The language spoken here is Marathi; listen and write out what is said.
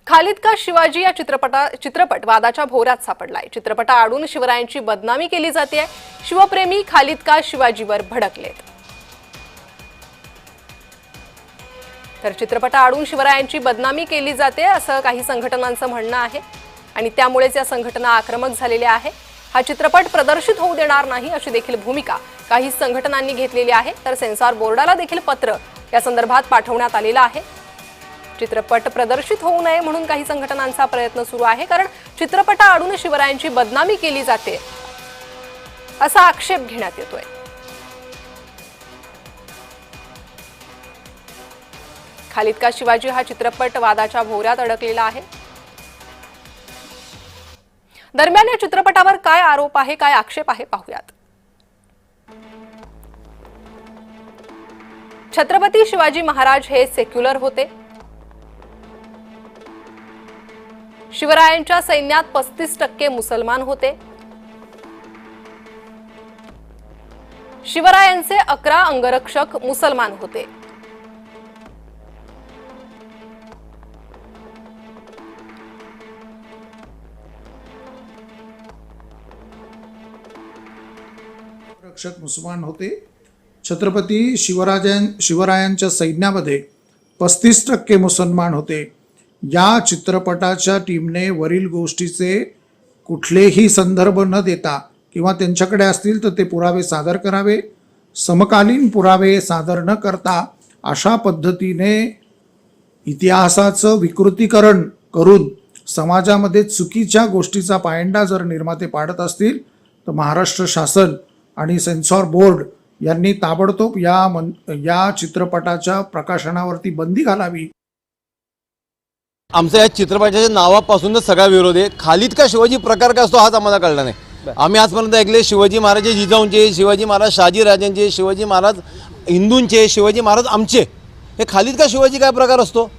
खालिद का शिवाजी या चित्रपट वादाच्या भोवऱ्यात सापडलाय। चित्रपटाआडून शिवरायांची बदनामी केली जाते। शिवप्रेमी खालिद का शिवाजीवर भडकलेत। तर चित्रपटाआडून शिवरायांची बदनामी केली जाते असं काही संघटनांचं म्हणणं आहे आणि त्यामुळेच या संघटना आक्रमक झालेल्या आहे। हा चित्रपट प्रदर्शित होऊ देणार नाही अशी देखील भूमिका काही संघटनांनी घेतलेली आहे। तर सेन्सॉर बोर्डाला देखील पत्र या संदर्भात पाठवण्यात आलेलं आहे। चित्रपट प्रदर्शित होऊ नये म्हणून काही संघटनांचा प्रयत्न सुरू आहे, कारण चित्रपटाआडून शिवरायांची बदनामी केली जाते असा आक्षेप घेण्यात येतोय। खालिद का शिवाजी हा चित्रपट वादाच्या भोवऱ्यात अडकलेला आहे। दरम्यान या चित्रपटावर काय आरोप आहे, काय आक्षेप आहे पाहूयात। छत्रपती शिवाजी महाराज हे सेक्युलर होते। शिवरायांच्या सैन्यात 35% मुसलमान होते। शिवरायांचे 11 अंगरक्षक मुसलमान होते। रक्षक मुसलमान होते। छत्रपती शिवरायांच्या सैन्यामध्ये 35% मुसलमान होते। या चित्रपटाच्या टीमने वरील गोष्टीचे कुठलेही संदर्भ न देता किंवा त्यांच्याकडे असतील तर ते पुरावे सादर करावे, समकालीन पुरावे सादर न करता अशा पद्धतीने इतिहासाचं विकृतीकरण करून समाजामध्ये चुकीच्या गोष्टीचा पायंडा जर निर्माते पाडत असतील तर महाराष्ट्र शासन आणि सेन्सॉर बोर्ड यांनी ताबडतोब या चित्रपटाच्या प्रकाशनावरती बंदी घालावी। आमचा या चित्रपटाच्या नावापासूनच सगळा विरोध आहे। खालिद का शिवाजी प्रकार काय असतो हाच आम्हाला कळला नाही। आम्ही आजपर्यंत ऐकले शिवाजी महाराज जिजाऊंचे, शिवाजी महाराज शहाजीराजांचे, शिवाजी महाराज हिंदूंचे, शिवाजी महाराज आमचे। हे खालिद का शिवाजी काय प्रकार असतो?